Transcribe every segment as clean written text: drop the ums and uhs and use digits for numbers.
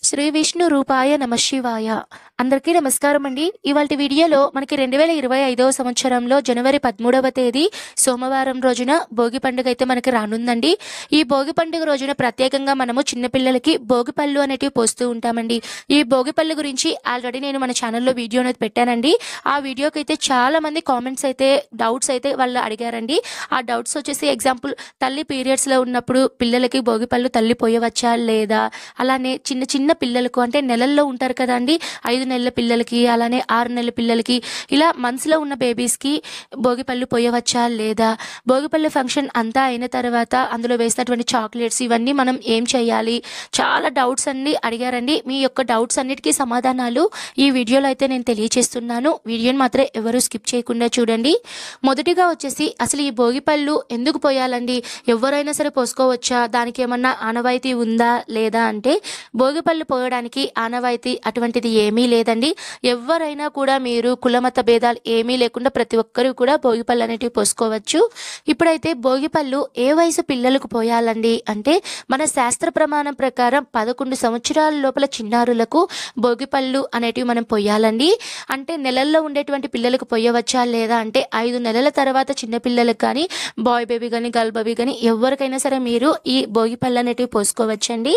శ్రీ విష్ణు రూపాయ నమ శివాయ. అందరికీ నమస్కారం అండి. ఇవాల్టి వీడియోలో మనకి 2025వ సంవత్సరంలో జనవరి 13వ తేదీ సోమవారం రోజున భోగి పండుగ అయితే మనకి రానుందండి. ఈ భోగి పండుగ రోజున ప్రత్యేకంగా మనము చిన్నపిల్లలకి భోగి పళ్ళు అనేటివి పోస్తూ ఉంటామండి. ఈ భోగి పళ్ళు గురించి ఆల్రెడీ నేను మన ఛానల్లో వీడియో అనేది పెట్టానండి. ఆ వీడియోకి అయితే చాలా మంది కామెంట్స్ అయితే డౌట్స్ అయితే వాళ్ళు అడిగారండి. ఆ డౌట్స్ వచ్చేసి ఎగ్జాంపుల్ తల్లి పీరియడ్స్లో ఉన్నప్పుడు పిల్లలకి భోగి పళ్ళు తల్లి పోయవచ్చా లేదా, అలానే చిన్న చిన్న పిల్లలకు అంటే నెలల్లో ఉంటారు కదండి, 5 నెలల పిల్లలకి అలానే 6 నెలల పిల్లలకి ఇలా మంత్స్లో ఉన్న బేబీస్కి భోగిపళ్ళు పోయవచ్చా లేదా, భోగిపళ్ళు ఫంక్షన్ అంతా అయిన తర్వాత అందులో వేసినటువంటి చాక్లెట్స్ ఇవన్నీ మనం ఏం చేయాలి, చాలా డౌట్స్ అన్ని అడిగారండి. మీ యొక్క డౌట్స్ అన్నిటికీ సమాధానాలు ఈ వీడియోలో అయితే నేను తెలియచేస్తున్నాను. వీడియోని మాత్రం ఎవరు స్కిప్ చేయకుండా చూడండి. మొదటిగా వచ్చేసి అసలు ఈ భోగిపళ్ళు ఎందుకు పోయాలండి, ఎవరైనా సరే పోసుకోవచ్చా, దానికి ఏమన్నా ఆనవాయితీ ఉందా లేదా అంటే భోగిపళ్ళు పోయడానికి ఆనవాయితీ అటువంటిది ఏమీ లేదండి. ఎవరైనా కూడా మీరు కులమత భేదాలు ఏమీ లేకుండా ప్రతి ఒక్కరూ కూడా భోగిపళ్ళు అనేటివి పోసుకోవచ్చు. ఇప్పుడైతే భోగిపళ్ళు ఏ వయసు పిల్లలకు పోయాలండి అంటే మన శాస్త్ర ప్రమాణం ప్రకారం 11 సంవత్సరాల లోపల చిన్నారులకు భోగిపళ్ళు అనేటివి మనం పోయాలండి. అంటే నెలల్లో ఉండేటువంటి పిల్లలకు పోయవచ్చా లేదా అంటే 5 నెలల తర్వాత చిన్నపిల్లలకు కానీ బాయ్ బేబీ కానీ గర్ల్ బేబీ కానీ ఎవరికైనా సరే మీరు ఈ భోగిపళ్ళు అనేటివి పోసుకోవచ్చండి.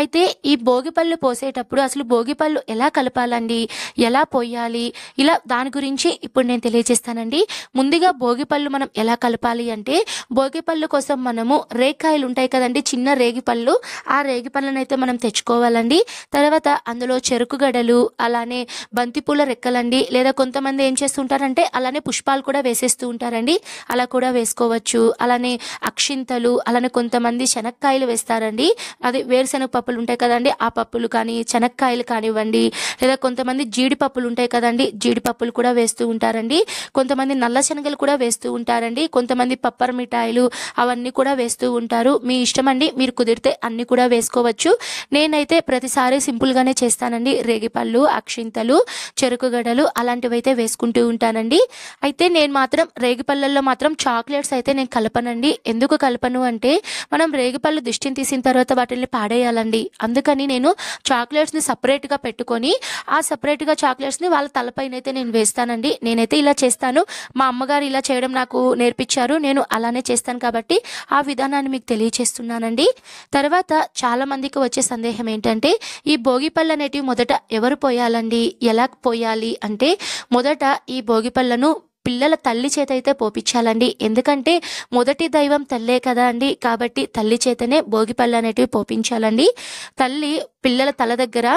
అయితే ఈ భోగిపళ్ళు పోసేటప్పుడు అసలు భోగిపళ్ళు ఎలా కలపాలండి, ఎలా పోయాలి, ఇలా దాని గురించి ఇప్పుడు నేను తెలియజేస్తానండి. ముందుగా భోగిపళ్ళు మనం ఎలా కలపాలి అంటే భోగిపళ్ళు కోసం మనము రేగికాయలు ఉంటాయి కదండి, చిన్న రేగిపళ్ళు, ఆ రేగిపళ్ళను అయితే మనం తెచ్చుకోవాలండి. తర్వాత అందులో చెరుకు గడలు అలానే బంతిపూల రెక్కలండి, లేదా కొంతమంది ఏం చేస్తుంటారంటే అలానే పుష్పాలు కూడా వేసేస్తూ ఉంటారండి, అలా కూడా వేసుకోవచ్చు. అలానే అక్షింతలు, అలానే కొంతమంది శనక్కాయలు వేస్తారండి, అది వేరుశనగ పప్పులు ఉంటాయి కదండి ఆ పప్పులు కానీ శనక్కాయలు కానివ్వండి, లేదా కొంతమంది జీడిపప్పులు ఉంటాయి కదండి జీడిపప్పులు కూడా వేస్తూ ఉంటారండి, కొంతమంది నల్ల శనగలు కూడా వేస్తూ ఉంటారండి, కొంతమంది పప్పర్ మిఠాయిలు అవన్నీ కూడా వేస్తూ ఉంటారు. మీ ఇష్టం అండి, మీరు కుదిరితే అన్ని కూడా వేసుకోవచ్చు. నేనైతే ప్రతిసారి సింపుల్గానే చేస్తానండి. రేగిపళ్ళు, అక్షింతలు, చెరుకు గడలు అలాంటివి అయితే వేసుకుంటూ ఉంటానండి. అయితే నేను మాత్రం రేగిపళ్ళల్లో మాత్రం చాక్లెట్స్ అయితే నేను కలపనండి. ఎందుకు కలపను అంటే మనం రేగిపళ్ళు దిష్టిని తీసిన తర్వాత వాటిని పాడేయాలండి. అందుకని నేను చాక్లెట్స్ని సపరేట్గా పెట్టుకొని ఆ సపరేట్గా చాక్లెట్స్ని వాళ్ళ తలపైన అయితే నేను వేస్తానండి. నేనైతే ఇలా చేస్తాను, మా అమ్మగారు ఇలా చేయడం నాకు నేర్పించారు, నేను అలానే చేస్తాను కాబట్టి ఆ విధానాన్ని మీకు తెలియచేస్తున్నానండి. తర్వాత చాలా మందికి వచ్చే సందేహం ఏంటంటే ఈ భోగిపళ్ళు అనేటివి మొదట ఎవరు పోయాలండి, ఎలా పోయాలి అంటే మొదట ఈ భోగిపళ్ళను పిల్లల తల్లి చేత అయితే పోపించాలండి. ఎందుకంటే మొదటి దైవం తల్లే కదా అండి, కాబట్టి తల్లి చేతనే భోగిపళ్ళు అనేటివి పోపించాలండి. తల్లి పిల్లల తల దగ్గర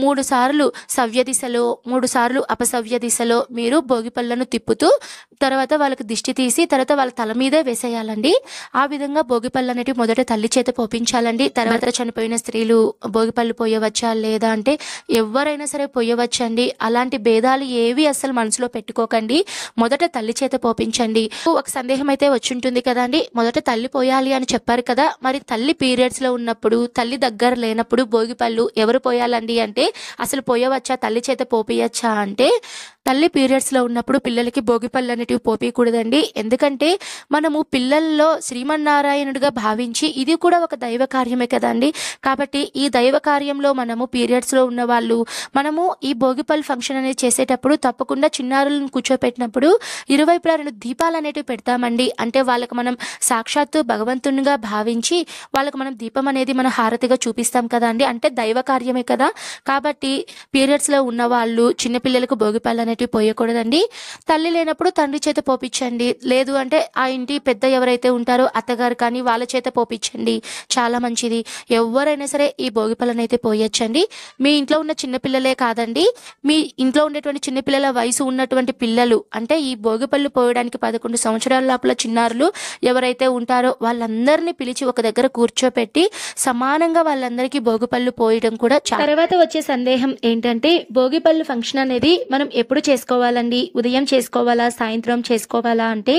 3 సార్లు సవ్య దిశలో 3 సార్లు అపసవ్య దిశలో మీరు భోగిపళ్ళను తిప్పుతూ తర్వాత వాళ్ళకి దిష్టి తీసి తర్వాత వాళ్ళ తల మీదే వేసేయాలండి. ఆ విధంగా భోగిపళ్ళు అనేటివి మొదట తల్లి చేత పోపించాలండి. తర్వాత చనిపోయిన స్త్రీలు భోగిపళ్ళు పోయవచ్చా లేదా అంటే ఎవరైనా సరే పోయవచ్చండి. అలాంటి భేదాలు ఏవి అసలు మనసులో పెట్టుకోకండి, మొదట తల్లి చేత పోపించండి. ఒక సందేహం అయితే వచ్చుంటుంది కదండి, మొదట తల్లి పోయాలి అని చెప్పారు కదా, మరి తల్లి పీరియడ్స్లో ఉన్నప్పుడు తల్లి దగ్గర లేనప్పుడు భోగిపళ్ళు ఎవరు పోయాలండి అంటే అసలు పోయవచ్చా, తల్లి చేత పోపియచ్చా అంటే తల్లి పీరియడ్స్లో ఉన్నప్పుడు పిల్లలకి భోగిపళ్ళు అనేటివి పోపీయకూడదండి. ఎందుకంటే మనము పిల్లల్లో శ్రీమన్నారాయణుడిగా భావించి ఇది కూడా ఒక దైవ కార్యమే కదండి, కాబట్టి ఈ దైవ కార్యంలో మనము పీరియడ్స్లో ఉన్న వాళ్ళు మనము ఈ భోగిపళ్ళు ఫంక్షన్ అనేది చేసేటప్పుడు తప్పకుండా చిన్నారులను కూర్చోపెట్టినప్పుడు ఇరువైపులా 2 దీపాలు అనేటివి పెడతామండి. అంటే వాళ్ళకి మనం సాక్షాత్తు భగవంతునిగా భావించి వాళ్ళకి మనం దీపం అనేది మన హారతిగా చూపిస్తాం కదా అండి, అంటే దైవ కార్యమే కదా. కాబట్టి పీరియడ్స్లో ఉన్న వాళ్ళు చిన్నపిల్లలకు భోగిపళ్ళు అనేటివి పోయకూడదండి. తల్లి లేనప్పుడు తండ్రి చేత పోపించండి, లేదు అంటే ఆ ఇంటి పెద్ద ఎవరైతే ఉంటారో అత్తగారు కానీ వాళ్ళ చేత పోపించండి, చాలా మంచిది. ఎవరైనా సరే ఈ భోగిపళ్ళను అయితే పోయొచ్చండి. మీ ఇంట్లో ఉన్న చిన్నపిల్లలే కాదండి, మీ ఇంట్లో ఉండేటువంటి చిన్నపిల్లల వయసు ఉన్నటువంటి పిల్లలు అంటే ఈ భోగిపళ్ళు పోయడానికి 11 సంవత్సరాల లోపల చిన్నారులు ఎవరైతే ఉంటారో వాళ్ళందరినీ పిలిచి ఒక దగ్గర కూర్చోపెట్టి సమానంగా వాళ్ళందరికీ భోగిపళ్ళు పోయడం కూడా. తర్వాత వచ్చే సందేహం ఏంటంటే భోగిపళ్ళు ఫంక్షన్ అనేది మనం ఎప్పుడు చేసుకోవాలండి, ఉదయం చేసుకోవాలా సాయంత్రం చేసుకోవాలా అంటే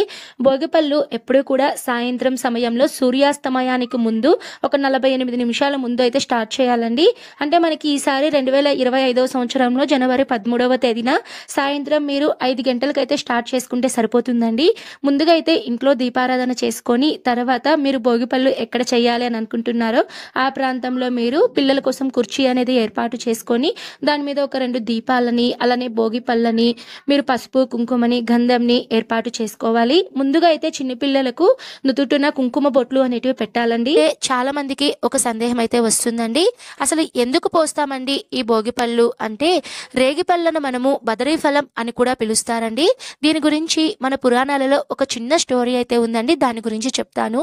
భోగిపళ్ళు ఎప్పుడు కూడా సాయంత్రం సమయంలో సూర్యాస్తమయానికి ముందు ఒక 48 నిమిషాల ముందు అయితే స్టార్ట్ చేయాలండి. అంటే మనకి ఈసారి 2025వ సంవత్సరంలో జనవరి 13వ తేదీన సాయంత్రం మీరు 5 గంటలకైతే స్టార్ట్ చేసుకుంటే సరిపోతుందండి. ముందుగా అయితే ఇంట్లో దీపారాధన చేసుకొని తర్వాత మీరు భోగిపళ్ళు ఎక్కడ చేయాలి అని అనుకుంటున్నారో ఆ ప్రాంతంలో మీరు పిల్లల కోసం కోసం కుర్చీ అనేది ఏర్పాటు చేసుకొని దాని మీద ఒక 2 దీపాలని అలానే భోగి పళ్ళని మీరు పసుపు కుంకుమని గంధంని ఏర్పాటు చేసుకోవాలి. ముందుగా అయితే చిన్నపిల్లలకు నుదుటున కుంకుమ బొట్లు అనేటివి పెట్టాలండి. చాలా మందికి ఒక సందేహం అయితే వస్తుందండి, అసలు ఎందుకు పోస్తామండి ఈ భోగి పళ్ళు అంటే రేగి పళ్ళను మనము బదరీ ఫలం అని కూడా పిలుస్తారండి. దీని గురించి మన పురాణాలలో ఒక చిన్న స్టోరీ అయితే ఉందండి, దాని గురించి చెప్తాను.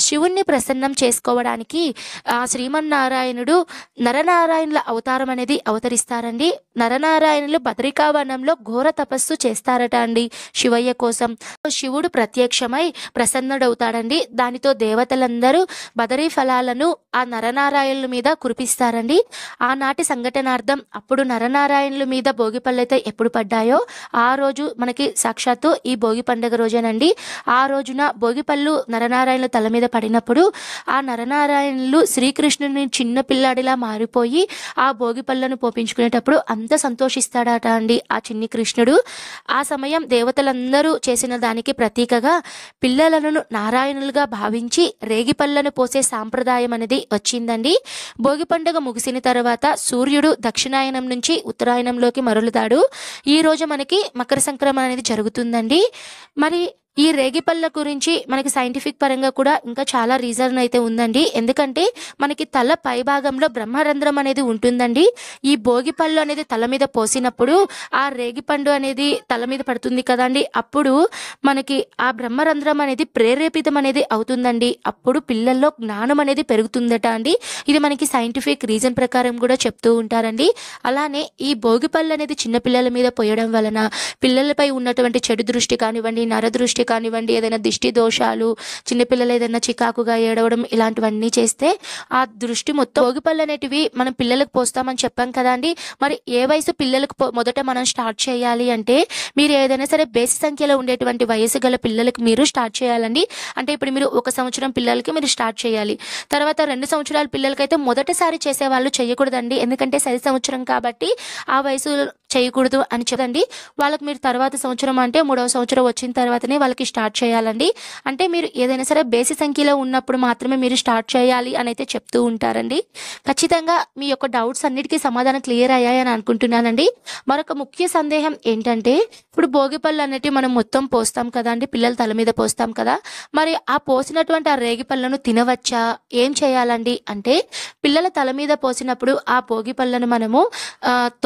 శివుణ్ణి ప్రసన్నం చేసుకోవడానికి శ్రీమన్నారాయణుడు నరనారాయణుల అవతారం అనేది అవతరిస్తారండి. నరనారాయణులు బదరికావనంలో ఘోర తపస్సు చేస్తారట అండి శివయ్య కోసం. శివుడు ప్రత్యక్షమై ప్రసన్నుడవుతాడండి. దానితో దేవతలందరూ బదరీ ఫలాలను ఆ నరనారాయణుల మీద కురిపిస్తారండి. ఆనాటి సంఘటనార్థం అప్పుడు నరనారాయణుల మీద భోగి పళ్ళు అయితే ఎప్పుడు పడ్డాయో ఆ రోజు మనకి సాక్షాత్తు ఈ భోగి పండుగ రోజేనండి. ఆ రోజున భోగి పళ్ళు నరనారాయణుల తల మీద పడినప్పుడు ఆ నరనారాయణులు శ్రీకృష్ణుని చిన్న పిల్లాడిలా మారిపోయి ఆ భోగి పళ్ళను పోపించుకునేటప్పుడు అంత సంతోషిస్తాడట అండి ఆ చిన్ని కృష్ణుడు. ఆ సమయం దేవతలందరూ చేసిన దానికి ప్రతీకగా పిల్లలను నారాయణులుగా భావించి రేగి పళ్ళను పోసే సాంప్రదాయం అనేది వచ్చిందండి. భోగి పండుగ ముగిసిన తర్వాత సూర్యుడు దక్షిణాయనం నుంచి ఉత్తరాయణంలోకి మరలుతాడు. ఈ రోజు మనకి మకర సంక్రమణ అనేది జరుగుతుందండి. మరి ఈ రేగిపళ్ళ గురించి మనకి సైంటిఫిక్ పరంగా కూడా ఇంకా చాలా రీజన్ అయితే ఉందండి. ఎందుకంటే మనకి తల పై భాగంలో బ్రహ్మరంధ్రం అనేది ఉంటుందండి. ఈ భోగి పళ్ళు అనేది తల మీద పోసినప్పుడు ఆ రేగిపండు అనేది తల మీద పడుతుంది కదండి, అప్పుడు మనకి ఆ బ్రహ్మరంధ్రం అనేది ప్రేరేపితం అనేది అవుతుందండి. అప్పుడు పిల్లల్లో జ్ఞానం అనేది పెరుగుతుందట అండి. ఇది మనకి సైంటిఫిక్ రీజన్ ప్రకారం కూడా చెప్తూ ఉంటారండి. అలానే ఈ భోగి పళ్ళు అనేది చిన్నపిల్లల మీద పోయడం వలన పిల్లలపై ఉన్నటువంటి చెడు దృష్టి కానివ్వండి, నరదృష్టి కానివ్వండి, ఏదైనా దిష్టి దోషాలు, చిన్నపిల్లలు ఏదైనా చికాకుగా ఏడవడం ఇలాంటివన్నీ చేస్తే ఆ దృష్టి మొత్తం భోగి పళ్ళు అనేటివి మనం పిల్లలకు పోస్తామని చెప్పాం కదా అండి. మరి ఏ వయసు పిల్లలకు మొదట మనం స్టార్ట్ చేయాలి అంటే మీరు ఏదైనా సరే బేసి సంఖ్యలో ఉండేటువంటి వయసు గల పిల్లలకు మీరు స్టార్ట్ చేయాలండి. అంటే ఇప్పుడు మీరు 1 సంవత్సరం పిల్లలకి మీరు స్టార్ట్ చేయాలి. తర్వాత 2 సంవత్సరాల పిల్లలకైతే మొదటిసారి చేసేవాళ్ళు చేయకూడదండి, ఎందుకంటే సరి సంవత్సరం కాబట్టి ఆ వయసు చేయకూడదు అని చెప్పండి. వాళ్ళకి మీరు తర్వాత సంవత్సరం అంటే 3వ సంవత్సరం వచ్చిన తర్వాతనే వాళ్ళకి స్టార్ట్ చేయాలండి. అంటే మీరు ఏదైనా సరే బేసి సంఖ్యలో ఉన్నప్పుడు మాత్రమే మీరు స్టార్ట్ చేయాలి అని అయితే చెప్తూ ఉంటారండి. ఖచ్చితంగా మీ యొక్క డౌట్స్ అన్నిటికీ సమాధానం క్లియర్ అయ్యాయని అనుకుంటున్నానండి. మరొక ముఖ్య సందేహం ఏంటంటే ఇప్పుడు భోగి పళ్ళు అనేటివి మనం మొత్తం పోస్తాం కదా అండి, పిల్లల తల మీద పోస్తాం కదా, మరి ఆ పోసినటువంటి ఆ రేగి పళ్ళను తినవచ్చా, ఏం చేయాలండి అంటే పిల్లల తల మీద పోసినప్పుడు ఆ భోగి పళ్ళను మనము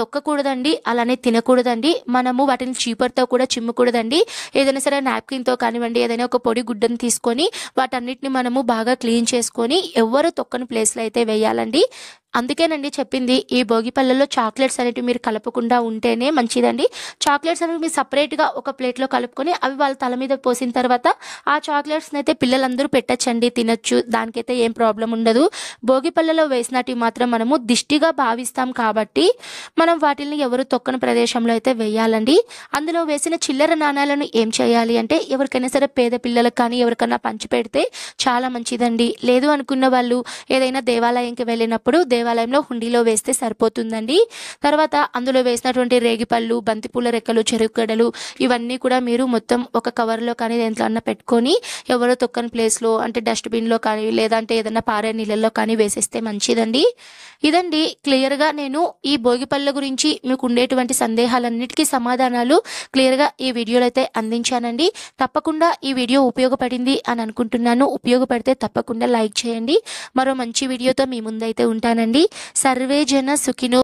తొక్కకూడదండి, అలానే తినకూడదండి. మనము వాటిని చీపర్తో కూడా చిమ్మకూడదండి. ఏదైనా సరే నాప్కిన్తో కానివ్వండి, ఏదైనా ఒక పొడి గుడ్డను తీసుకొని వాటన్నిటిని మనము బాగా క్లీన్ చేసుకొని ఎవరు తొక్కని ప్లేస్లో అయితే వేయాలండి. అందుకేనండి చెప్పింది ఈ భోగి పళ్ళల్లో చాక్లెట్స్ అనేటివి మీరు కలపకుండా ఉంటేనే మంచిదండి. చాక్లెట్స్ అనేవి మీరు సపరేట్గా ఒక ప్లేట్లో కలుపుకొని అవి వాళ్ళ తల మీద పోసిన తర్వాత ఆ చాక్లెట్స్ని అయితే పిల్లలందరూ పెట్టచ్చండి, తినచ్చు, దానికైతే ఏం ప్రాబ్లం ఉండదు. భోగి పళ్ళలో వేసినట్టు మాత్రం మనము దిష్టిగా భావిస్తాం కాబట్టి మనం వాటిని ఎవరు తొక్కని ప్రదేశంలో అయితే వేయాలండి. అందులో వేసిన చిల్లర నాణాలను ఏం చేయాలి అంటే ఎవరికైనా సరే పేద పిల్లలకు కానీ ఎవరికైనా పంచి పెడితే చాలా మంచిదండి. లేదు అనుకున్న వాళ్ళు ఏదైనా దేవాలయంకి వెళ్ళినప్పుడు దేవాలయంలో హుండీలో వేస్తే సరిపోతుందండి. తర్వాత అందులో వేసినటువంటి రేగిపళ్ళు, బంతిపూల రెక్కలు, చెరుకుగడలు ఇవన్నీ కూడా మీరు మొత్తం ఒక కవర్లో కానీ దేంట్లో అన్న పెట్టుకొని ఎవరో తొక్కని ప్లేస్లో అంటే డస్ట్బిన్లో కానీ లేదంటే ఏదైనా పారే నీళ్ళల్లో కానీ వేసేస్తే మంచిదండి. ఇదండి క్లియర్గా నేను ఈ భోగి పళ్ళ గురించి మీకు ఉండేటువంటి సందేహాలన్నిటికీ సమాధానాలు క్లియర్గా ఈ వీడియోలో అయితే అందించానండి. తప్పకుండా ఈ వీడియో ఉపయోగపడింది అని అనుకుంటున్నాను. ఉపయోగపడితే తప్పకుండా లైక్ చేయండి. మరో మంచి వీడియోతో మీ ముందైతే ఉంటానండి. సర్వే జన సుఖినో